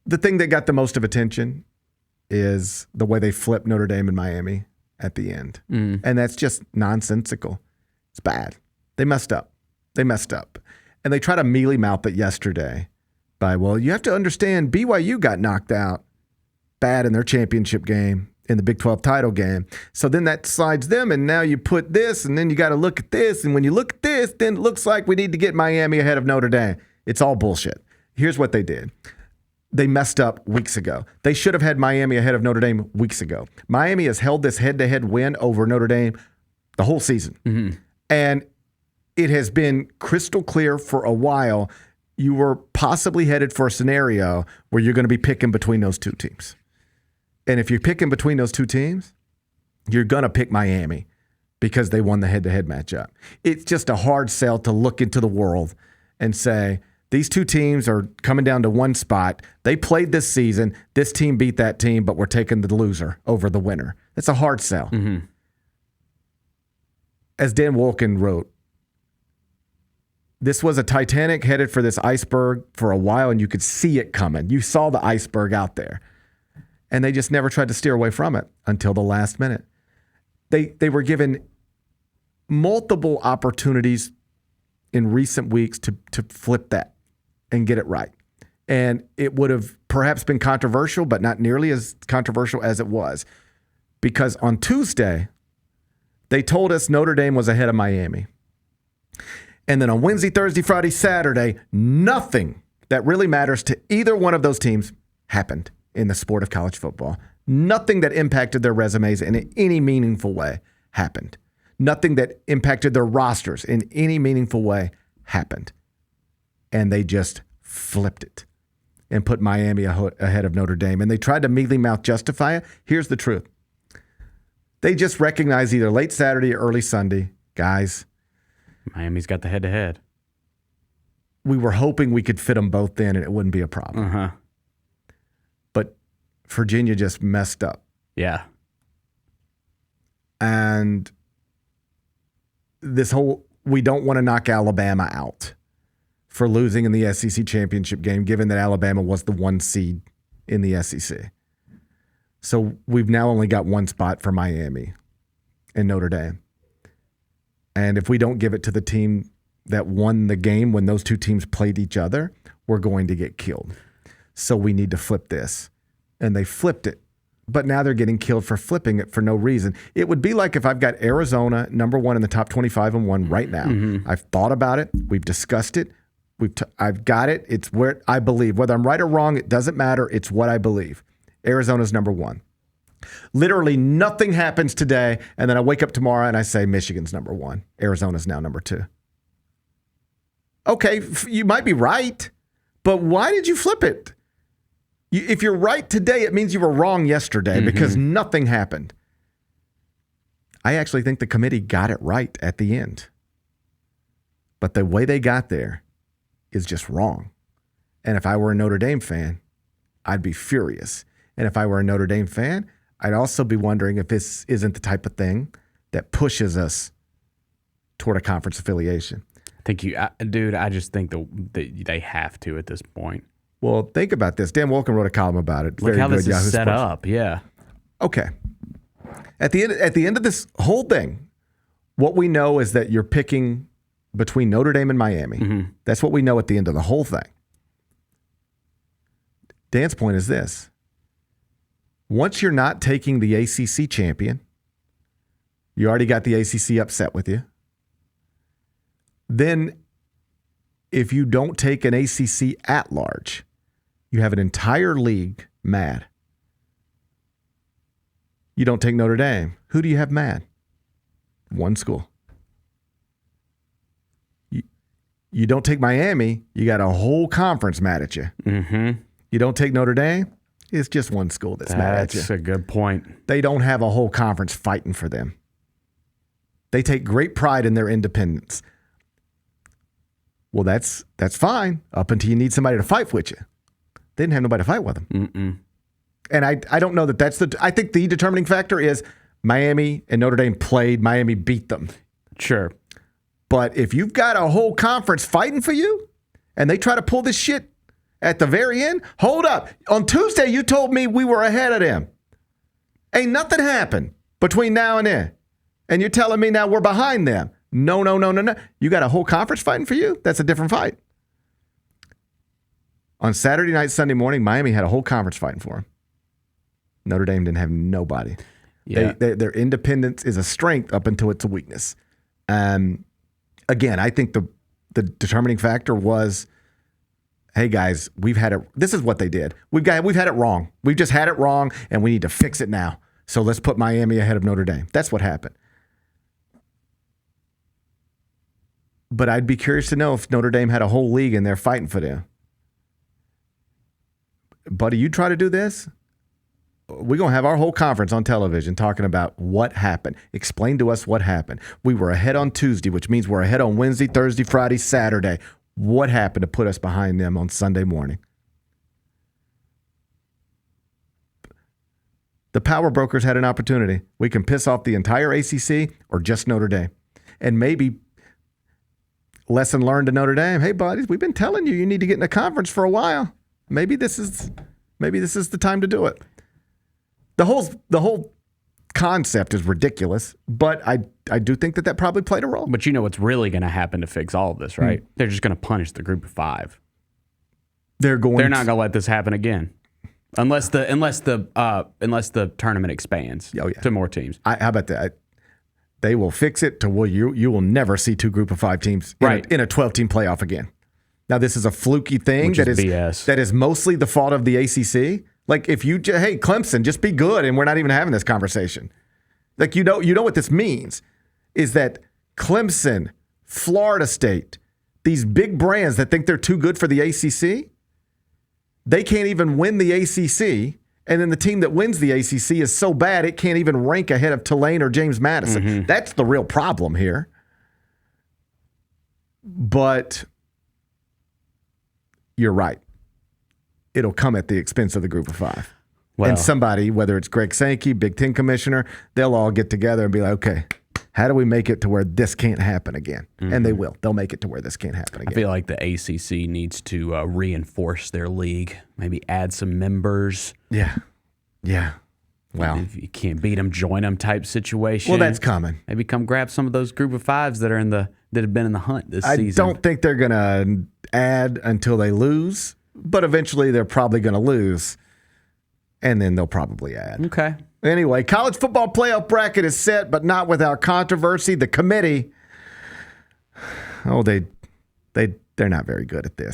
The thing that got the most of attention is the way they flipped Notre Dame and Miami at the end. And that's just nonsensical. It's bad. They messed up. And they tried to mealy mouth it yesterday by, well, you have to understand BYU got knocked out bad in their championship game, in the Big 12 title game. So then that slides them, and now you put this, and then you got to look at this. And when you look at this, then it looks like we need to get Miami ahead of Notre Dame. It's all bullshit. Here's what they did. They messed up weeks ago. They should have had Miami ahead of Notre Dame weeks ago. Miami has held this head-to-head win over Notre Dame the whole season. And it has been crystal clear for a while. You were possibly headed for a scenario where you're going to be picking between those two teams. And if you're picking between those two teams, you're going to pick Miami because they won the head-to-head matchup. It's just a hard sell to look into the world and say, these two teams are coming down to one spot. They played this season. This team beat that team, but we're taking the loser over the winner. It's a hard sell. As Dan Wolken wrote, this was a Titanic headed for this iceberg for a while, and you could see it coming. You saw the iceberg out there. And they just never tried to steer away from it until the last minute. They were given multiple opportunities in recent weeks to flip that and get it right. And it would have perhaps been controversial, but not nearly as controversial as it was. Because on Tuesday, they told us Notre Dame was ahead of Miami. And then on Wednesday, Thursday, Friday, Saturday, nothing that really matters to either one of those teams happened in the sport of college football. Nothing that impacted their resumes in any meaningful way happened. Nothing that impacted their rosters in any meaningful way happened. And they just flipped it and put Miami ahead of Notre Dame. And they tried to mealy mouth justify it. Here's the truth. They just recognized either late Saturday or early Sunday, guys, Miami's got the head-to-head. We were hoping we could fit them both in and it wouldn't be a problem. But Virginia just messed up. Yeah. And this whole, we don't want to knock Alabama out for losing in the SEC championship game, given that Alabama was the 1 seed in the SEC. So we've now only got one spot for Miami and Notre Dame. And if we don't give it to the team that won the game when those two teams played each other, we're going to get killed. So we need to flip this. And they flipped it. But now they're getting killed for flipping it for no reason. It would be like if I've got Arizona number 1 in the top 25 and 1 right now. I've thought about it. We've discussed it. I've got it. It's where I believe. Whether I'm right or wrong, it doesn't matter. It's what I believe. Arizona's number 1. Literally nothing happens today, and then I wake up tomorrow and I say Michigan's number 1. Arizona's now number 2. Okay, you might be right, but why did you flip it? If you're right today, it means you were wrong yesterday because nothing happened. I actually think the committee got it right at the end. But the way they got there is just wrong. And if I were a Notre Dame fan, I'd be furious. And if I were a Notre Dame fan, I'd also be wondering if this isn't the type of thing that pushes us toward a conference affiliation. I think I just think they have to at this point. Well, think about this. Dan Wolken wrote a column about it. Look Very how good. this is set up. Yeah. Okay. At the end of this whole thing, what we know is that you're picking between Notre Dame and Miami. That's what we know at the end of the whole thing. Dan's point is this. Once you're not taking the ACC champion, you already got the ACC upset with you. Then if you don't take an ACC at large, you have an entire league mad. You don't take Notre Dame. Who do you have mad? One school. You don't take Miami, you got a whole conference mad at you. You don't take Notre Dame, it's just one school that's mad at you. That's a good point. They don't have a whole conference fighting for them. They take great pride in their independence. Well, that's fine up until you need somebody to fight with you. They didn't have nobody to fight with them. And I don't know that that's I think the determining factor is Miami and Notre Dame played. Miami beat them. Sure. But if you've got a whole conference fighting for you and they try to pull this shit At the very end? Hold up. On Tuesday, you told me we were ahead of them. Ain't nothing happened between now and then. And you're telling me now we're behind them. No. You got a whole conference fighting for you? That's a different fight. On Saturday night, Sunday morning, Miami had a whole conference fighting for them. Notre Dame didn't have nobody. Yeah. Their independence is a strength up until it's a weakness. Again, I think the determining factor was, hey guys, we've had it. This is what they did. We've had it wrong. We've just had it wrong, and we need to fix it now. So let's put Miami ahead of Notre Dame. That's what happened. But I'd be curious to know if Notre Dame had a whole league and they're fighting for them. Buddy, you try to do this, we're going to have our whole conference on television talking about what happened. Explain to us what happened. We were ahead on Tuesday, which means we're ahead on Wednesday, Thursday, Friday, Saturday. What happened to put us behind them on Sunday morning? The power brokers had an opportunity. We can piss off the entire ACC or just Notre Dame. And maybe lesson learned to Notre Dame. Hey, buddies, we've been telling you need to get in a conference for a while. Maybe this is the time to do it. The whole concept is ridiculous, but I do think that probably played a role. But you know what's really going to happen to fix all of this, right? They're just going to punish the group of five. They're not going to let this happen again, unless the tournament expands to more teams. How about that? They will fix it to where you will never see two group of five teams in a 12-team playoff again. Now this is a fluky thing that is mostly the fault of the ACC. Like if hey Clemson, just be good, and we're not even having this conversation. Like you know what this means is that Clemson, Florida State, these big brands that think they're too good for the ACC, they can't even win the ACC, and then the team that wins the ACC is so bad it can't even rank ahead of Tulane or James Madison. Mm-hmm. That's the real problem here. But you're right. It'll come at the expense of the group of five. Well, and somebody, whether it's Greg Sankey, Big Ten commissioner, they'll all get together and be like, okay, how do we make it to where this can't happen again? Mm-hmm. And they will. They'll make it to where this can't happen again. I feel like the ACC needs to reinforce their league, maybe add some members. Yeah. Well, if you can't beat them, join them type situation. Well, that's coming. Maybe come grab some of those group of fives that have been in the hunt this season. I don't think they're going to add until they lose. But eventually they're probably going to lose, and then they'll probably add. Okay. Anyway, college football playoff bracket is set, but not without controversy. The committee, they're not very good at this.